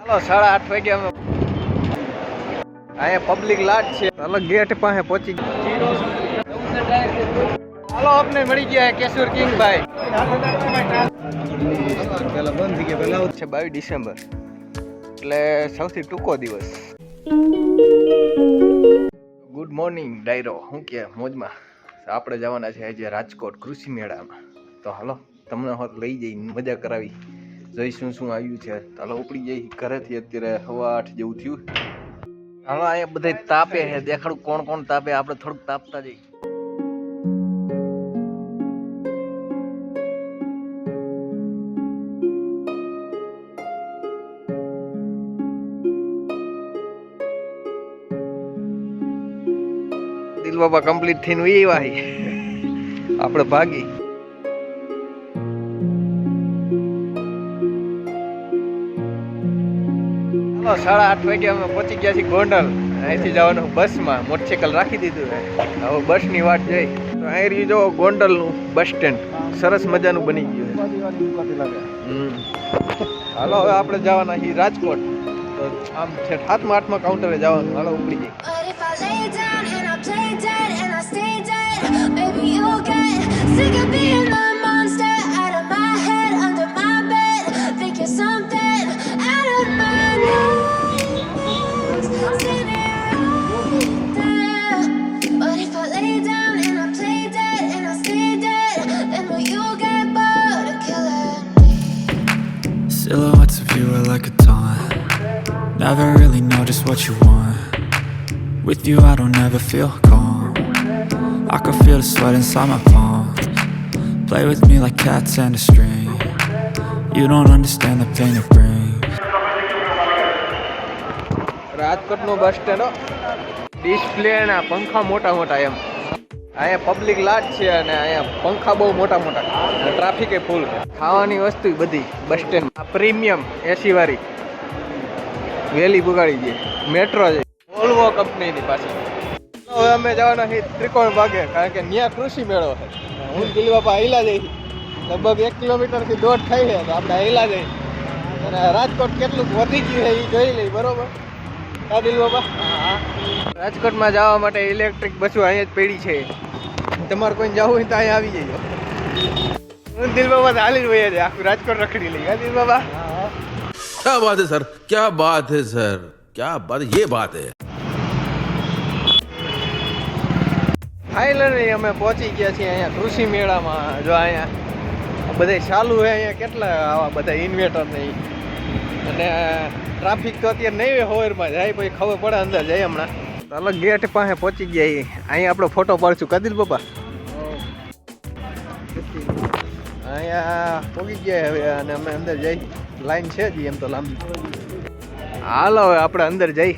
હાલો 8:30 વાગ્યા અહીંયા પબ્લિક લાટ છે. હાલો ગેટ પાસે પહોંચી હાલો આપને મળી ગયા કેશોર કિંગ ભાઈ. પેલા બંધ થઈ ગયા પેલા છે 22 ડિસેમ્બર એટલે સૌથી ટૂંકો દિવસ. ગુડ મોર્નિંગ ડાયરો. હું કે મોજમાં આપણે જવાના છે આજે રાજકોટ કૃષિ મેળામાં. તો હાલો તમને હોત લઈ જઈ મજા કરાવી જોઈ શું આવ્યું છે. હાલો ઉપડી જઈ ઘરેથી. અત્યારે 8:15 જેવું થયું. હાલો અહીંયા બધા તાપે છે. દેખાડું કોણ કોણ તાપે. આપણે થોડુંક તાપતા જઈ. દિલ બાબા કમ્પ્લીટ થઈને ઉઈ વાહી આપણે ભાગી. હાલો 8:30 વાગ્યા અમે પહોંચી ગયા છીએ ગોંડલ. અહીંથી જવાનું બસમાં. મોટરસાઇકલ રાખી દીધું છે. હવે બસની વાટ જઈ તો અહીં રહ્યું જો ગોંડલનું બસ સ્ટેન્ડ સરસ મજાનું બની ગયું છે. હાલો હવે આપણે જવાના છીએ રાજકોટ. તો આમ છે 7મા 8મા કાઉન્ટરે જવાનું. હાલો ઉપડી જઈ. Baby, you'll get sick of being a monster out of my head, under my bed. Think you're something out of my nose. Seen it right there. But if I lay down and I play dead and I stay dead, then will you get bored of killing me? Silhouettes of you are like a taunt. Never really know just what you want. With you I don't ever feel calm. I can feel the sweat inside my palms. Play with me like cats and a string. You don't understand the pain it brings. રાજકોટનું bus stand. Display ના પંખા મોટા મોટા એમ. અહીંયા public લાટ છે અને અહીંયા પંખા બહુ મોટા મોટા. ટ્રાફિક એ ફૂલ. ખાવાની વસ્તુ બધી બસ સ્ટેન્ડ. આ પ્રીમિયમ એસી વાળી વેલી બગાડી દે. મેટ્રો છે વોલ્વો કંપનીની પાછી. હવે અમે જવાના છીએ ત્રિકોણ ભાગે કારણ કે ત્યાં કૃષિ મેળો છે. હું દિલ બાપા હિલા જઈ લગભગ 1 કિલોમીટરથી દોઢ થઈ છે. તો આપણે હિલા જઈ અને રાજકોટ કેટલું વધી ગયું છે એ જોઈ લઈ. બરોબર હા દિલ બાપા. રાજકોટમાં જવા માટે ઇલેક્ટ્રિક બસો અહીંયા જ પડી છે. તમારે કોઈને જવું હોય તો અહીંયા આવી જઈએ. હું દિલ બાબા હાલી જ વયા જાય. આખું રાજકોટ રખડી લઈ. હા દિલ બાબા. क्या बात है सर, क्या बात है सर, क्या बात, ये बात है. ફાઇનલી અમે પહોંચી ગયા છીએ અહીંયા કૃષિ મેળામાં. જો અહીંયા બધા ચાલુ છે. અહીંયા કેટલા આવા બધા ઇન્વેટર નહીં અને ટ્રાફિક તો અત્યારે નહીં હોવરમાં જાય પછી ખબર પડે અંદર જાય હમણાં. અલગ ગેટ પાસે પહોંચી ગયા. અહીંયા આપણો ફોટો પાડશું કાદિલ પપ્પા. અહીંયા પહોંચી ગયા હવે અને અમે અંદર જઈ. લાઈન છે જ એમ તો લાંબી. હાલો હવે આપણે અંદર જઈ.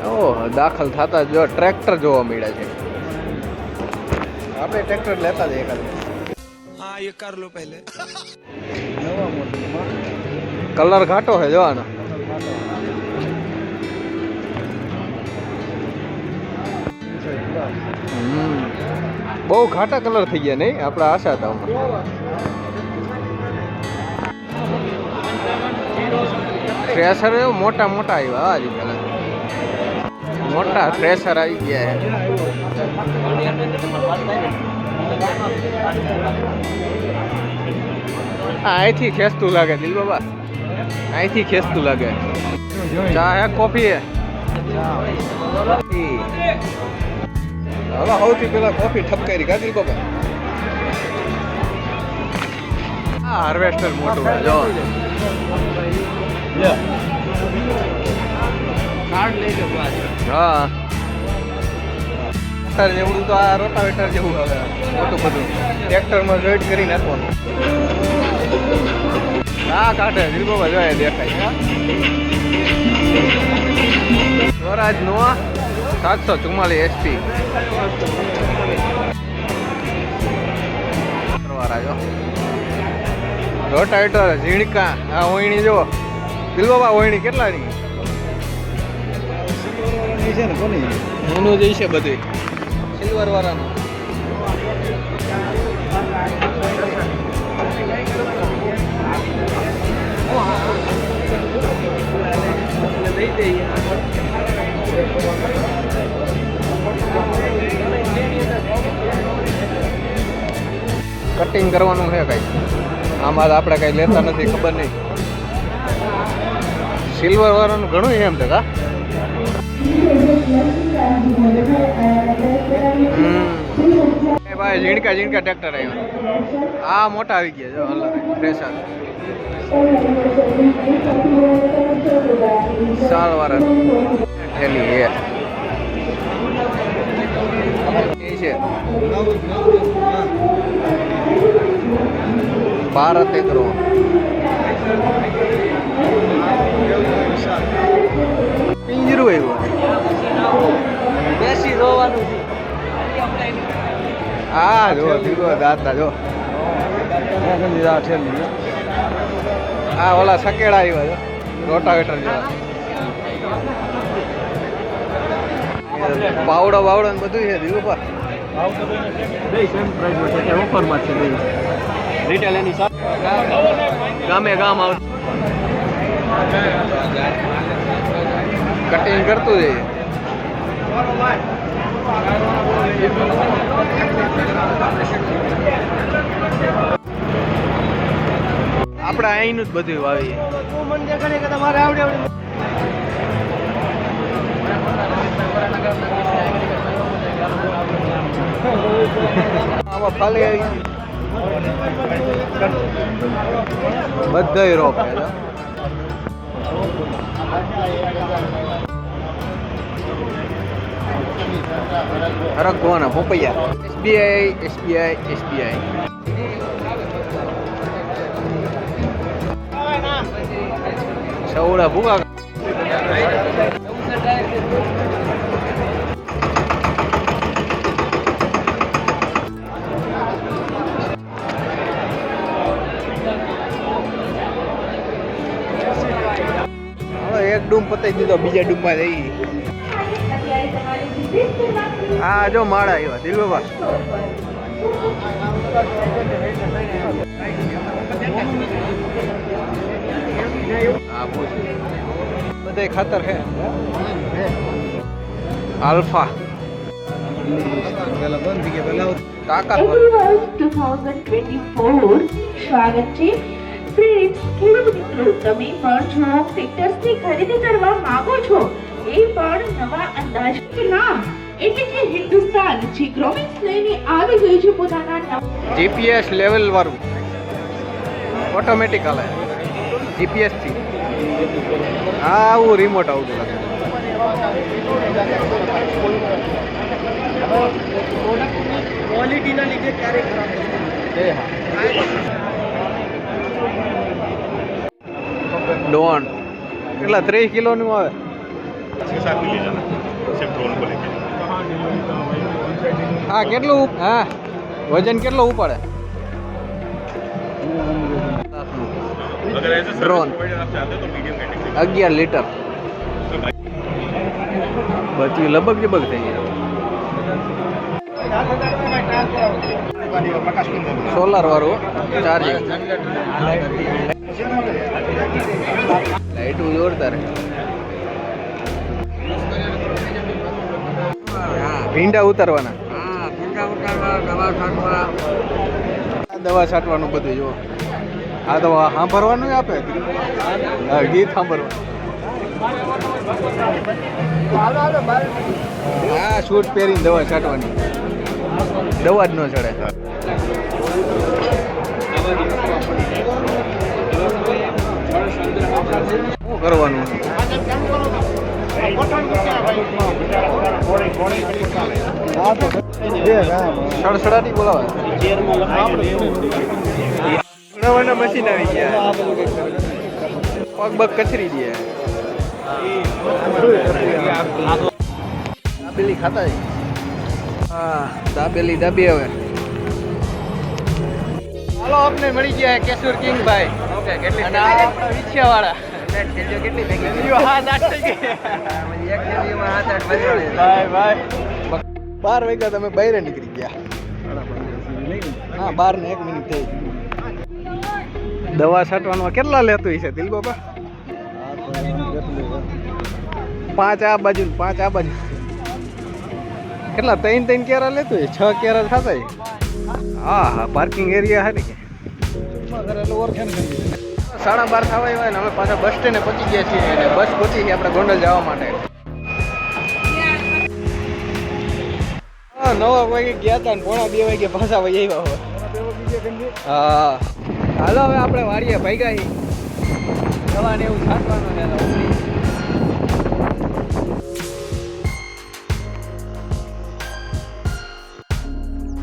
ઓહ દાખલ થતા જો ટ્રેક્ટર જોવા મળ્યા છે. આપણે ટ્રેક્ટર લેતા જઈએ ખાલી. हाँ ये कर लो पहले. કલર ઘાટો છે જોવાનો. બહુ ઘાટા કલર થઈ ગયા નહીં. આપણે આશા હતા થ્રેસર મોટા મોટા આવ્યા. હજી પેલા મોટા થ્રેસર આવી ગયા. અહીંથી ખેંચતું લાગે દિલ બાબા. અહીંથી ખેંચતું લાગે. ચા હે કોફી હે. હવે સૌથી પેલા કોફી ઠપકારી કા દિલ બાબા. આ હાર્વેસ્ટર મોટું જો. હા જેવડું તો આ રોટાવેટર જેવું હવે મોટું બધું ટ્રેક્ટરમાં જોઈન્ટ કરી નાખવાનું. આ કાઢે દિલબાબા જોઈએ દેખાય. સ્વરાજ નોવા 744 HP રોટાવેટર ઝીણકા. આ ઓયણી જો દિલબાબા ઓયણી કેટલાની છે ને કોની એનું જ છે બધું સિલ્વર વાળાનું. કટિંગ કરવાનું છે કાંઈ. આમાં આપણે કાંઈ લેતા નથી, ખબર નહીં. સિલ્વર વાળાનું ઘણું એમ છે કા. એ ભાઈ ઝીણકા ઝીણકા ટ્રેક્ટર આવ્યા. આ મોટા આવી ગયા જો હલા પ્રેશર સાલ વાળા ઠેલી એ છે ભારત એગ્રો. પિંજરું આવ્યું બેસી રોવાનું. હા જો દીવો દાતા જો હા ઓલા સકેડા આવ્યા જો રોટાવેટર જેવા. પાવડો બાવડો ને બધું છે દીવો પર ઓફરમાં છે રિટેલ એની ગામે ગામ આવ કટિંગ કરતું જઈએ. આપણે અહીંનું જ બધું વાવીએ. આમાં ફાલી આવી બધાય રોપ હરકવાના પોપૈયા. એસબીઆઈ સૌડા ભૂકા. એક ડૂમ પતાવી દીધો, બીજા ડૂમમાં જઈ. હા જો માળા આવ્યા દિલ બાબા. બધા ખાતર છે આલ્ફા તાકાત. 2024 સ્વાગત છે. ફ્રેન્ડ્સ, ખેડૂત મિત્રો, તમે પણ જો ટ્રેક્ટર્સની ખરીદી કરવા માંગો છો, એ પણ નવા અંદાજ નામ એટલે કે હિન્દુસ્તાન જે ગ્રોવિંગ્સ લઈને આવી ગયું છે પોતાના જીપીએસ લેવલ વાળું ઓટોમેટિક હાલે જીપીએસ થી. હા આવું રિમોટ આવતું લાગે. ક્વોલિટીના લીધે ક્યારે ખરાબ ડોન કેટલા 30 કિલોનું આવે. 6-7 मिली जाना सिर्फ ड्रोन को लेके. હા કેટલું હા વજન કેટલું ઉપાડે अगर ऐसे ड्रोन प्रोवाइडर आप चाहते हो तो मीडियम कैटेगरी 11 લીટર બધી લબગ જબગ થઈ ગઈ. સોલાર વાળું ચાર્જિંગ લાઈટું જોરદાર. ભીંડા ઉતારવાના, દવા છાંટવાનું બધું જો. આ દવા સાંભળવાનું આપે ગીત સાંભળવાનું. હા શૂટ પહેરીને દવા છાંટવાની, દવા જ ન ચડે. શું કરવાનું સડસડાટી બોલાવે. મશીન આવી ગયા, પગ બગ કચરી દે. દાબેલી ખાતા છે. હા દાબેલી દાબી. હવે હાલો આપને મળી ગયા કેશુર કિંગ ભાઈ અને આપણા વિછિયા વાળા. ભાઈ 12 વાગ્યા તમે બહાર નીકળી ગયા. હા 12 ને 1 મિનિટ થઈ. દવા છાંટવામાં કેટલા લેતું હશે દિલ બાબા? 5 આ બાજુ 5 આ બાજુ. કેટલા 3 કેરા લેતું હોય? 6 કેરા થતા હા હા પાર્કિંગ એરિયા હે ને કે 12:30 થવા હોય ને અમે પાછા બસ સ્ટેન્ડે પહોંચી ગયા છીએ અને બસ પહોંચી છે આપણે ગોંડલ જવા માટે. 9 વાગે ગયા હતા ને 1:30 વાગે પાછા વહી આવ્યા હોય. હા હાલો હવે આપણે વાડીએ ભાગ્યા છીએ. દવાને એવું છાંટવાનું ને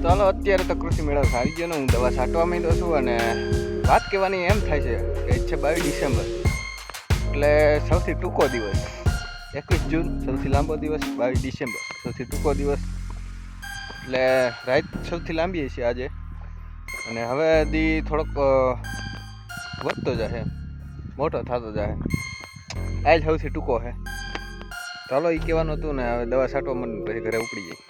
ચાલો અત્યારે તો કૃષિ મેળો સારી ગયો ને હું દવા છાંટવા માંડ્યો છું અને વાત કહેવાની એમ થાય છે કે છે 22 ડિસેમ્બર એટલે સૌથી ટૂંકો દિવસ, 21 જૂન સૌથી લાંબો દિવસ, 22 ડિસેમ્બર સૌથી ટૂંકો દિવસ એટલે રાત સૌથી લાંબી છે આજે અને હવે દી થોડોક વધતો જશે, મોટો થતો જશે. આજ સૌથી ટૂંકો છે. ચાલો એ કહેવાનું હતું ને હવે દવા છાંટવા મને પછી ઘરે ઉપડી જાય.